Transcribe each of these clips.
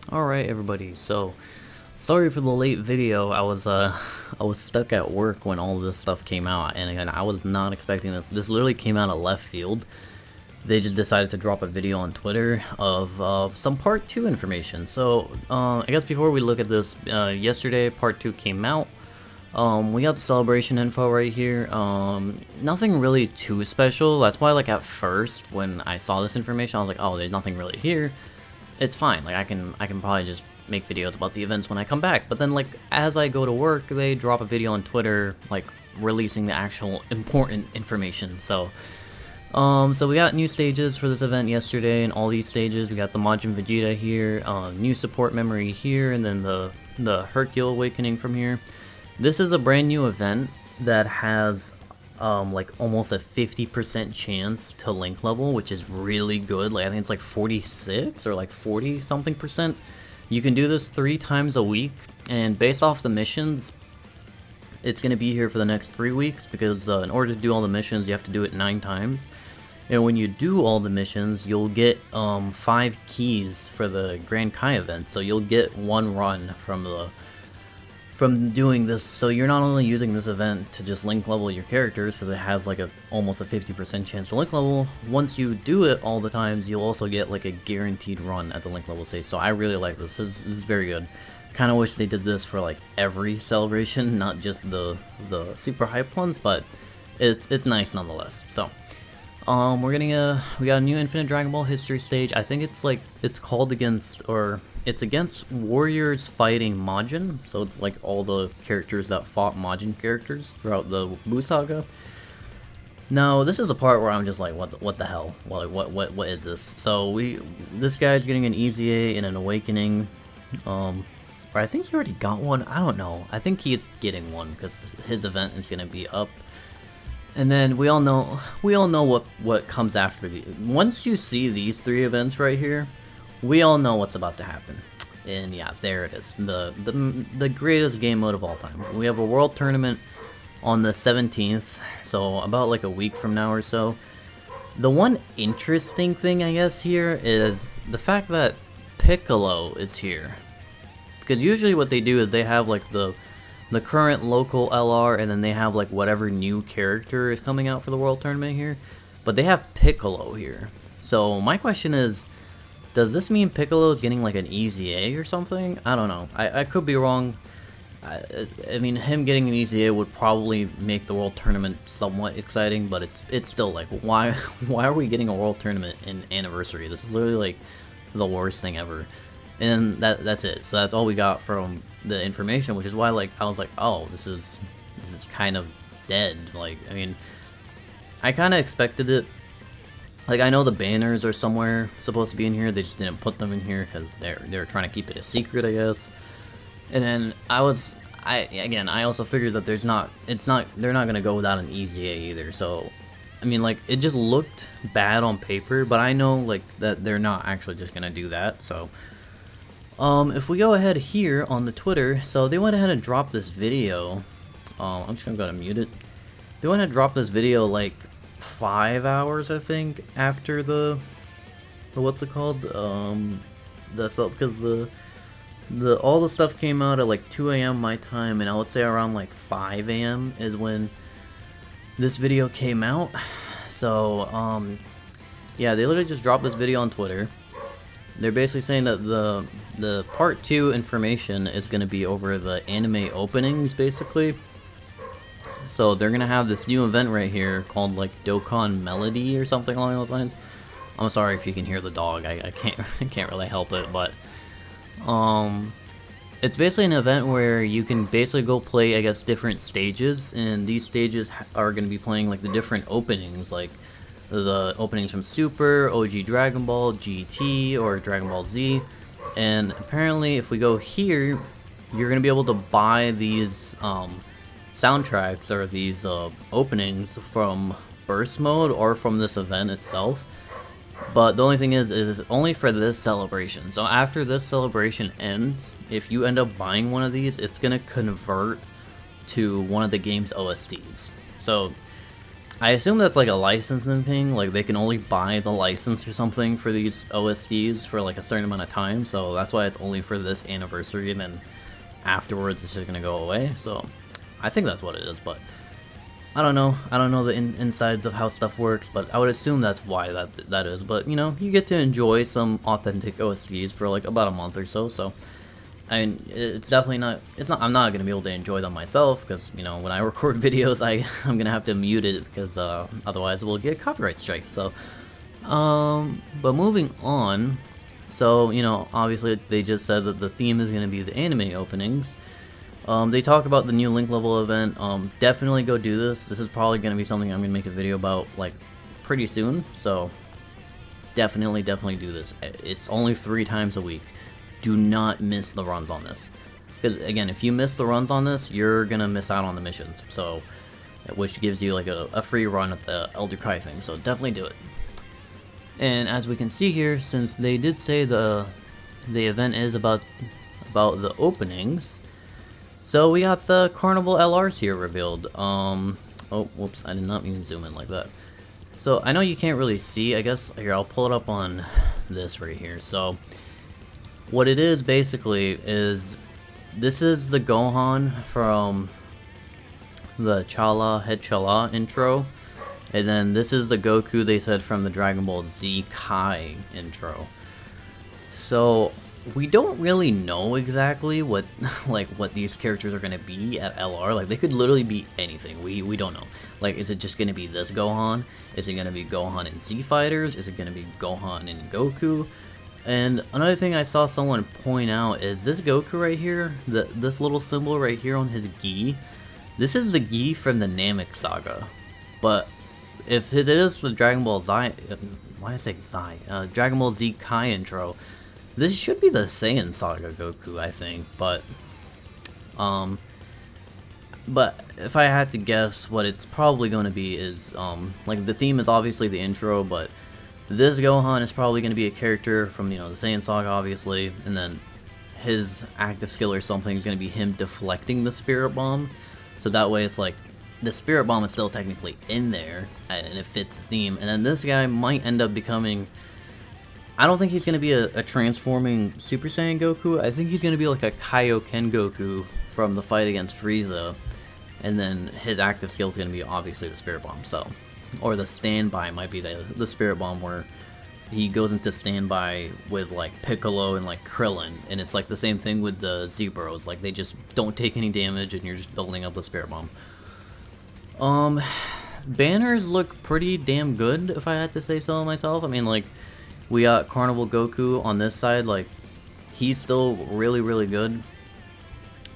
Alright everybody, so sorry for the late video. I was stuck at work when all this stuff came out, and again, I was not expecting this. This literally came out of left field. They just decided to drop a video on Twitter of some part 2 information. So I guess before we look at this, yesterday part 2 came out. We got the celebration info right here. Nothing really too special. That's why, like, at first when I saw this information, I was like, oh, there's nothing really here. It's fine. Like, I can probably just make videos about the events when I come back. But then, like, as I go to work, they drop a video on Twitter, like, releasing the actual important information. So we got new stages for this event yesterday, and all these stages, we got the Majin Vegeta here, new support memory here, and then the Hercule Awakening from here. This is a brand new event that has like almost a 50% chance to link level, which is really good. Like, I think it's like 46 or like 40 something percent. You can do this 3 times a week, and based off the missions, it's going to be here for the next 3 weeks, because in order to do all the missions, you have to do it 9 times. And when you do all the missions, you'll get 5 keys for the Grand Kai event, so you'll get 1 run from doing this. So you're not only using this event to just link level your characters, because it has like almost a 50% chance to link level. Once you do it all the times, you'll also get like a guaranteed run at the link level stage. So I really like this. This is very good. Kind of wish they did this for like every celebration, not just the super hype ones, but it's nice nonetheless. So we got a new Infinite Dragon Ball History stage. I think it's called it's against warriors fighting Majin, so it's like all the characters that fought Majin characters throughout the Buu Saga. Now, this is a part where I'm just like, what the hell? What is this? So this guy's getting an EZA and an Awakening, or I think he already got one. I don't know. I think he's getting one because his event is gonna be up. And then we all know what comes after the. Once you see these 3 events right here, we all know what's about to happen. And yeah, there it is. The greatest game mode of all time. We have a world tournament on the 17th, so about like a week from now or so. The one interesting thing, I guess, here is the fact that Piccolo is here. Because usually what they do is they have like the current local LR, and then they have like whatever new character is coming out for the world tournament here. But they have Piccolo here. So my question is, does this mean Piccolo is getting like an EZA or something? I don't know. I could be wrong. I mean, him getting an EZA would probably make the world tournament somewhat exciting, but it's still like, why are we getting a world tournament in Anniversary? This is literally like the worst thing ever. And that's it. So that's all we got from the information, which is why, like, I was like, oh, this is kind of dead. Like, I mean, I kind of expected it. Like, I know the banners are somewhere supposed to be in here. They just didn't put them in here because they're trying to keep it a secret, I guess. And then I also figured that they're not gonna go without an EZA either. So, I mean, like, it just looked bad on paper, but I know like that they're not actually just gonna do that. So, if we go ahead here on the Twitter, so they went ahead and dropped this video. I'm just gonna go to mute it. They went ahead and dropped this video like 5 hours, I think, after the what's it called? Because all the stuff came out at like 2 a.m. my time, and I would say around like 5 a.m. is when this video came out. So yeah, they literally just dropped this video on Twitter. They're basically saying that the part 2 information is going to be over the anime openings, basically. So they're going to have this new event right here called like Dokkan Melody or something along those lines. I'm sorry if you can hear the dog. I can't really help it, but it's basically an event where you can basically go play, I guess, different stages, and these stages are going to be playing like the different openings, like the openings from Super, OG Dragon Ball, GT, or Dragon Ball Z. And apparently if we go here, you're going to be able to buy these soundtracks or these openings from Burst Mode or from this event itself. But the only thing is it's only for this celebration. So after this celebration ends, if you end up buying one of these, it's going to convert to one of the game's OSTs. So I assume that's like a licensing thing, like they can only buy the license or something for these OSTs for like a certain amount of time, so that's why it's only for this anniversary, and then afterwards it's just gonna go away. So I think that's what it is, but I don't know. I don't know the insides of how stuff works, but I would assume that's why that is. But you know, you get to enjoy some authentic OSTs for like about a month or so. So I mean, it's definitely not. It's not. I'm not gonna be able to enjoy them myself because you know when I record videos, I'm gonna have to mute it because otherwise we'll get copyright strikes. So, but moving on. So you know, obviously they just said that the theme is gonna be the anime openings. They talk about the new Link level event. Definitely go do this. This is probably gonna be something I'm gonna make a video about like pretty soon. So definitely do this. It's only 3 times a week. Do not miss the runs on this, because again, if you miss the runs on this, you're gonna miss out on the missions, so which gives you like a free run at the Elder Kai thing, so definitely do it. And as we can see here, since they did say the event is about the openings, so we got the Carnival LRs here revealed. Oh whoops, I did not mean to zoom in like that. So I know you can't really see, I guess here I'll pull it up on this right here. So what it is basically is, this is the Gohan from the Head Chala intro, and then this is the Goku they said from the Dragon Ball Z Kai intro. So we don't really know exactly what what these characters are gonna be at LR. Like they could literally be anything. We don't know. Like, is it just gonna be this Gohan? Is it gonna be Gohan in Z Fighters? Is it gonna be Gohan in Goku? And another thing I saw someone point out is this Goku right here, this little symbol right here on his gi, this is the gi from the Namek saga. But if it is the Dragon Ball Z, why did I say Z? Dragon Ball Z Kai intro, this should be the Saiyan saga Goku, I think. But if I had to guess, what it's probably going to be is, like the theme is obviously the intro, but this Gohan is probably going to be a character from, you know, the Saiyan Saga, obviously, and then his active skill or something is going to be him deflecting the Spirit Bomb, so that way it's like, the Spirit Bomb is still technically in there, and it fits the theme, and then this guy might end up becoming, I don't think he's going to be a transforming Super Saiyan Goku, I think he's going to be like a Kaioken Goku from the fight against Frieza, and then his active skill is going to be obviously the Spirit Bomb, so... Or the standby might be the Spirit Bomb, where he goes into standby with like Piccolo and like Krillin, and it's like the same thing with the Z-Bros, like they just don't take any damage and you're just building up the Spirit Bomb. Banners look pretty damn good, if I had to say so myself. I mean, like, we got Carnival Goku on this side, like, he's still really good.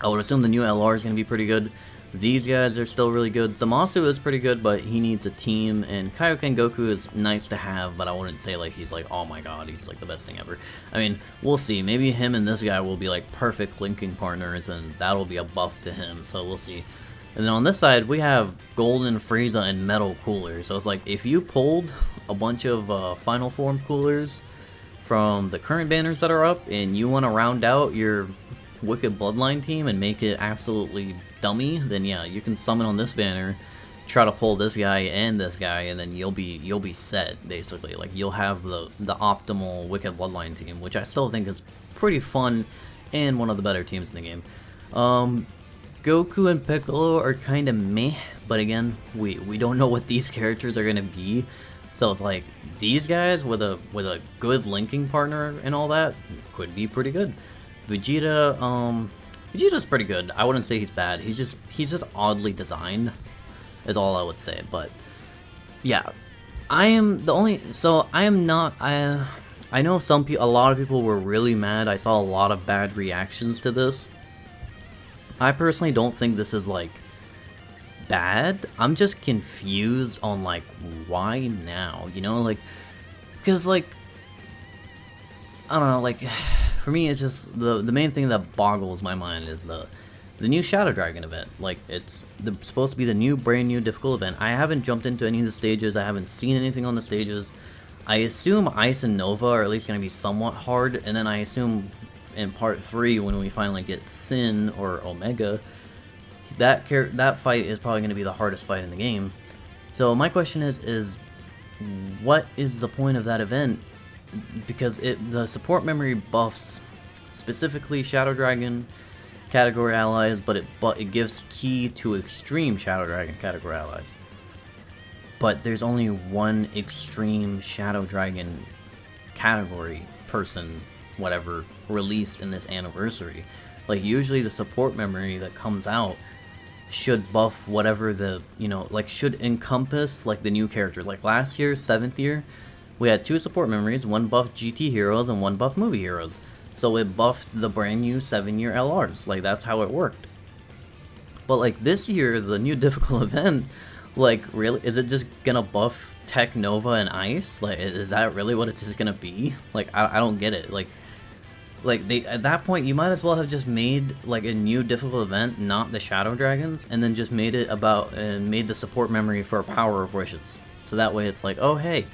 I would assume the new LR is going to be pretty good. These guys are still really good. Zamasu is pretty good, but he needs a team, and Kaioken Goku is nice to have, but I wouldn't say like he's like, oh my god, he's like the best thing ever. I mean, we'll see. Maybe him and this guy will be like perfect linking partners, and that'll be a buff to him, so we'll see. And then on this side, we have Golden Frieza and Metal Cooler, so it's like, if you pulled a bunch of Final Form Coolers from the current banners that are up, and you want to round out your Wicked Bloodline team and make it absolutely dummy, then yeah, you can summon on this banner, try to pull this guy, and then you'll be set, basically. Like, you'll have the optimal Wicked Bloodline team, which I still think is pretty fun and one of the better teams in the game. Goku and Piccolo are kind of meh, but again, we don't know what these characters are gonna be, so it's like, these guys with a good linking partner and all that could be pretty good. Vegeta's pretty good. I wouldn't say he's bad. He's just oddly designed, is all I would say. But yeah, I know a lot of people were really mad. I saw a lot of bad reactions to this. I personally don't think this is like bad. I'm just confused on like, why now? You know, like, because like, I don't know, like, for me, it's just the main thing that boggles my mind is the new Shadow Dragon event. Like, it's supposed to be the brand new difficult event. I haven't jumped into any of the stages. I haven't seen anything on the stages. I assume Ice and Nova are at least going to be somewhat hard, and then I assume in part 3, when we finally get Sin or Omega, that fight is probably going to be the hardest fight in the game. So my question is what is the point of that event? Because the support memory buffs specifically Shadow Dragon category allies, but it gives key to extreme Shadow Dragon category allies. But there's only one extreme Shadow Dragon category person, whatever, released in this anniversary. Like, usually the support memory that comes out should buff whatever the, you know, like, should encompass, like, the new character. Like, last year, 7th year, we had 2 support memories, one buffed GT heroes and one buffed movie heroes. So it buffed the brand new 7-year LRs. Like, that's how it worked. But, like, this year, the new difficult event, like, really, is it just gonna buff Tech, Nova, and Ice? Like, is that really what it's just gonna be? Like, I don't get it. Like they, at that point, you might as well have just made, like, a new difficult event, not the Shadow Dragons, and then just made it about, and made the support memory for Power of Wishes. So that way it's like, oh, hey,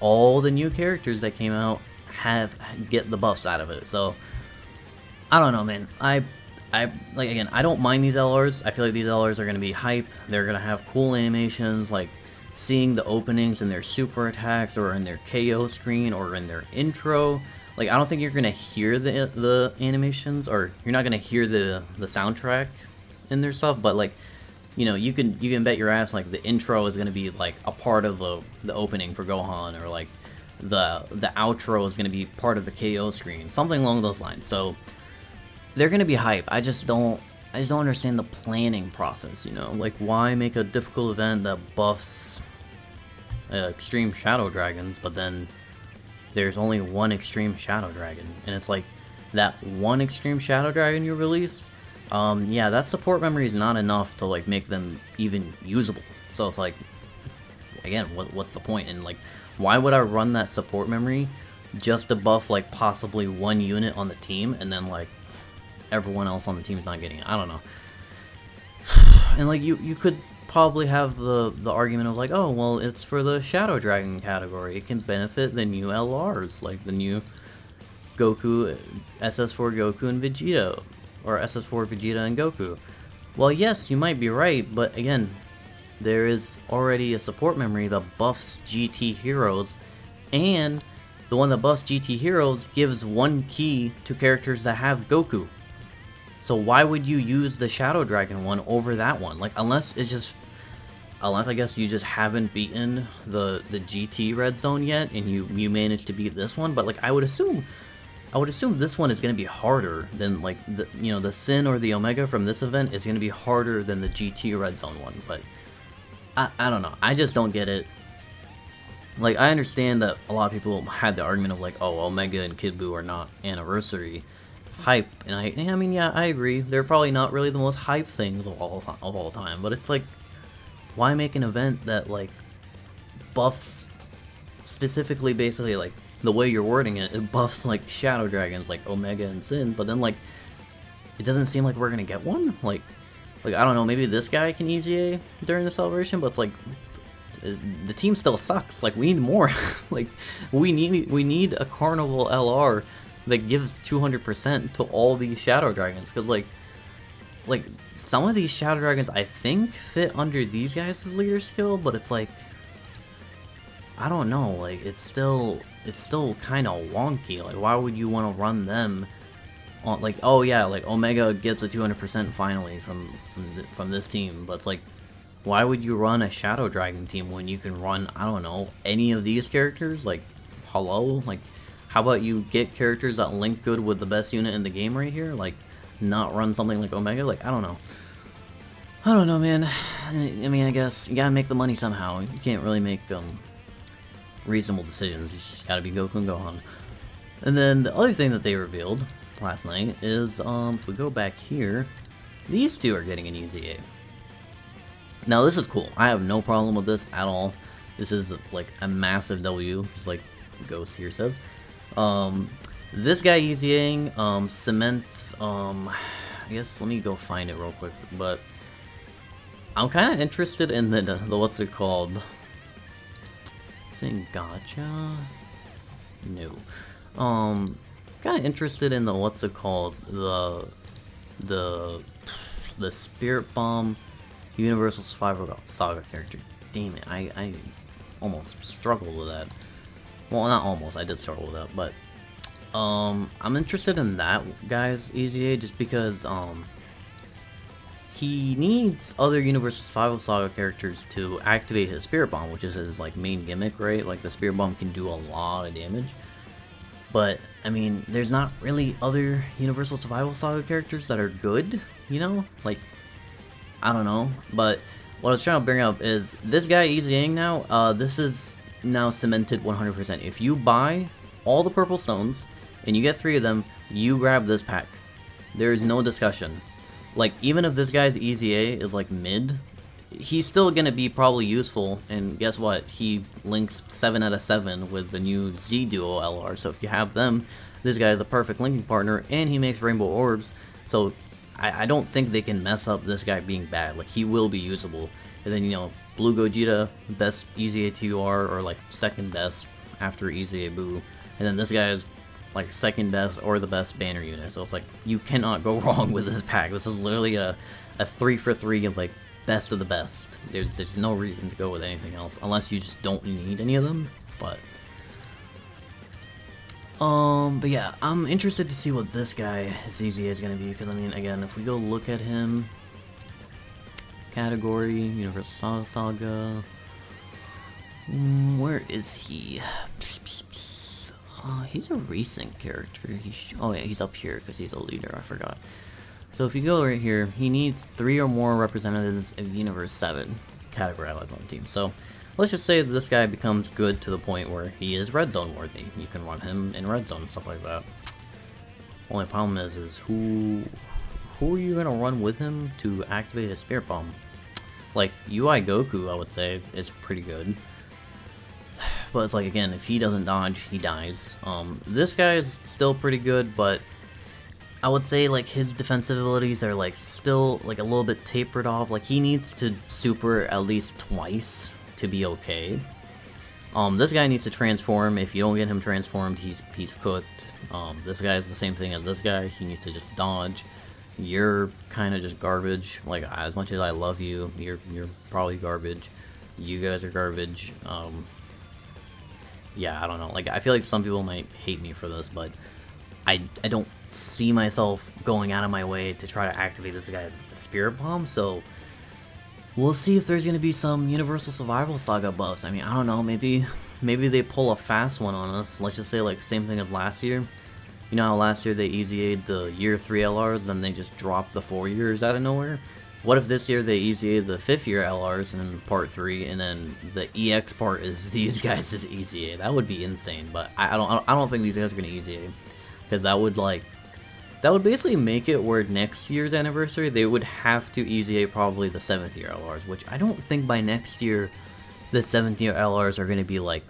all the new characters that came out get the buffs out of it. So, I don't know, man. Like, again, I don't mind these LRs. I feel like these LRs are going to be hype. They're going to have cool animations, like seeing the openings in their super attacks or in their KO screen or in their intro. Like, I don't think you're going to hear the animations, or you're not going to hear the soundtrack in their stuff, but, like, you know, you can bet your ass, like, the intro is going to be, like, a part of the opening for Gohan, or, like, the outro is going to be part of the KO screen, something along those lines. So they're gonna be hype. I just don't understand the planning process, you know? Like, why make a difficult event that buffs extreme Shadow Dragons, but then there's only one extreme Shadow Dragon, and it's like, that one extreme Shadow Dragon you release, yeah, that support memory is not enough to, like, make them even usable. So it's like, again, what's the point? And, like, why would I run that support memory just to buff, like, possibly one unit on the team, and then, like, everyone else on the team is not getting it? I don't know. And, like, you could probably have the argument of, like, oh, well, it's for the Shadow Dragon category. It can benefit the new LRs, like the new Goku, SS4 Goku and Vegeta, or SS4 Vegeta and Goku. Well, yes, you might be right, but again, there is already a support memory that buffs GT heroes, and the one that buffs GT heroes gives one key to characters that have Goku. So why would you use the Shadow Dragon one over that one? Like, unless I guess you just haven't beaten the GT Red Zone yet, and you managed to beat this one. But, like, I would assume this one is going to be harder than, like, the Sin or the Omega from this event is going to be harder than the GT Red Zone one. But I don't know. I just don't get it. Like, I understand that a lot of people had the argument of, like, oh, Omega and Kid Buu are not anniversary hype, and I mean, yeah, I agree. They're probably not really the most hype things of all time, but it's like, why make an event that, like, buffs specifically, basically, like, the way you're wording it, it buffs, like, Shadow Dragons, like Omega and Sin, but then, like, it doesn't seem like we're gonna get one. Like, I don't know, maybe this guy can EZA during the celebration, but it's like, the team still sucks. Like, we need more. Like, we need a Carnival LR that gives 200% to all these Shadow Dragons, because, like, some of these Shadow Dragons, I think, fit under these guys' leader skill, but it's like, I don't know, like, it's still kind of wonky. Like, why would you want to run them on, like, oh yeah, like, Omega gets a 200% finally from this team, but it's like, why would you run a Shadow Dragon team when you can run, I don't know, any of these characters? Like, hello? Like, how about you get characters that link good with the best unit in the game right here? Like, not run something like Omega? Like, I don't know. I don't know, man. I mean, I guess you gotta make the money somehow. You can't really make reasonable decisions. You just gotta be Goku and Gohan. And then the other thing that they revealed last night is, if we go back here, these two are getting an EZA. Now, this is cool. I have no problem with this at all. This is, like, a massive W, just like Ghost here says. This guy EZAing, cements, I guess, let me go find it real quick, but I'm kind of interested in the what's it called? Saying gacha? No. Kind of interested in the what's it called? The Spirit Bomb Universal Survival Saga character. damn it, I almost struggled with that. Well, not almost, I did struggle with that, but I'm interested in that guy's EZA just because he needs other Universal Survival Saga characters to activate his Spirit Bomb, which is his like main gimmick, right? Like the Spirit Bomb can do a lot of damage. But I mean, there's not really other Universal Survival Saga characters that are good, you know? Like, I don't know. But what I was trying to bring up is this guy EZAing now, this is now cemented 100%. If you buy all the purple stones and you get 3 of them, you grab this pack. There is no discussion. Like, even if this guy's EZA is like mid, he's still gonna be probably useful, and guess what? He links 7 out of 7 with the new Z Duo LR, so if you have them, this guy is a perfect linking partner, and he makes rainbow orbs, so I don't think they can mess up this guy being bad. Like, he will be usable. And then, you know, Blue Gogeta, best EZA TUR, or like second best after EZA Boo, and then this guy is like second best or the best banner unit, so it's like, you cannot go wrong with this pack. This is literally a 3 for 3 of like best of the best. There's no reason to go with anything else unless you just don't need any of them. But yeah, I'm interested to see what this guy ZZ is gonna be, because I mean, again, if we go look at him, category Universal Saga, where is he? He's a recent character. Oh yeah, he's up here because he's a leader. I forgot. So if you go right here, he needs 3 or more representatives of Universe 7 category allies on the team. So let's just say that this guy becomes good to the point where he is red zone worthy. You can run him in red zone and stuff like that. Only problem is who are you gonna run with him to activate his Spirit Bomb? Like UI Goku, I would say is pretty good. But it's like, again, if he doesn't dodge, he dies. This guy is still pretty good, but I would say like his defensive abilities are like still like a little bit tapered off. Like, he needs to super at least twice to be okay. This guy needs to transform. If you don't get him transformed, he's cooked. This guy is the same thing as this guy. He needs to just dodge. You're kind of just garbage. Like, as much as I love you, you're probably garbage. You guys are garbage. Yeah, I don't know. Like, I feel like some people might hate me for this, but I don't see myself going out of my way to try to activate this guy's Spirit Bomb, so we'll see if there's going to be some Universal Survival Saga buffs. I mean, I don't know, maybe they pull a fast one on us. Let's just say, like, same thing as last year. You know how last year they EZA'd the year 3 LRs, then they just dropped the 4 years out of nowhere? What if this year they EZA'd the 5th year LRs in part 3, and then the EX part is these guys' EZA? That would be insane, but I don't think these guys are gonna EZA, because that would basically make it where next year's anniversary they would have to EZA probably the 7th year LRs, which I don't think by next year the 7th year LRs are gonna be like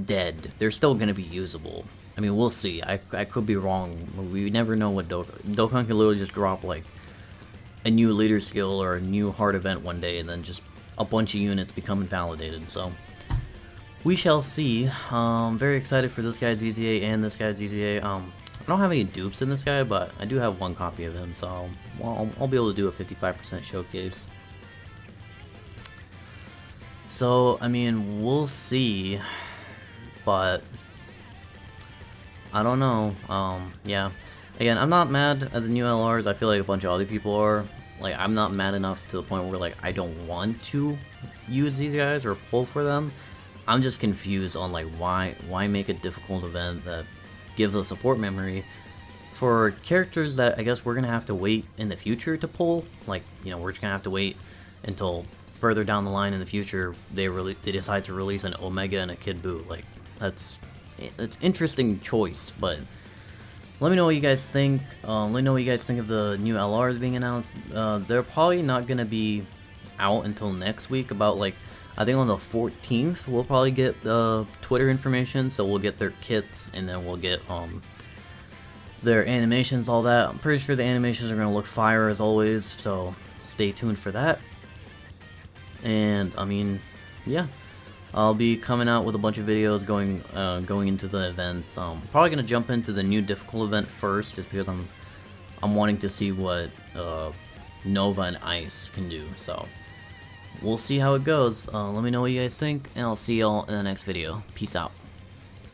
dead. They're still gonna be usable. I mean, we'll see. I could be wrong. We never know what Dokkan can literally just drop like a new leader skill or a new hard event one day, and then just a bunch of units become invalidated. So we shall see. Very excited for this guy's EZA and this guy's EZA. I don't have any dupes in this guy, but I do have 1 copy of him, so I'll be able to do a 55% showcase. So I mean, we'll see, but I don't know. Yeah. Again, I'm not mad at the new LRs. I feel like a bunch of other people are. Like, I'm not mad enough to the point where, like, I don't want to use these guys or pull for them. I'm just confused on, like, why make a difficult event that gives a support memory for characters that I guess we're going to have to wait in the future to pull. Like, you know, we're just going to have to wait until further down the line in the future they decide to release an Omega and a Kid Buu. Like, that's interesting choice, but let me know what you guys think. Let me know what you guys think of the new LRs being announced. They're probably not going to be out until next week. About, like, I think on the 14th we'll probably get Twitter information, so we'll get their kits, and then we'll get their animations, all that. I'm pretty sure the animations are going to look fire as always, so stay tuned for that. And I mean, yeah, I'll be coming out with a bunch of videos going into the events. Probably gonna jump into the new difficult event first, just because I'm wanting to see what Nova and Ice can do. So we'll see how it goes. Let me know what you guys think, and I'll see y'all in the next video. Peace out.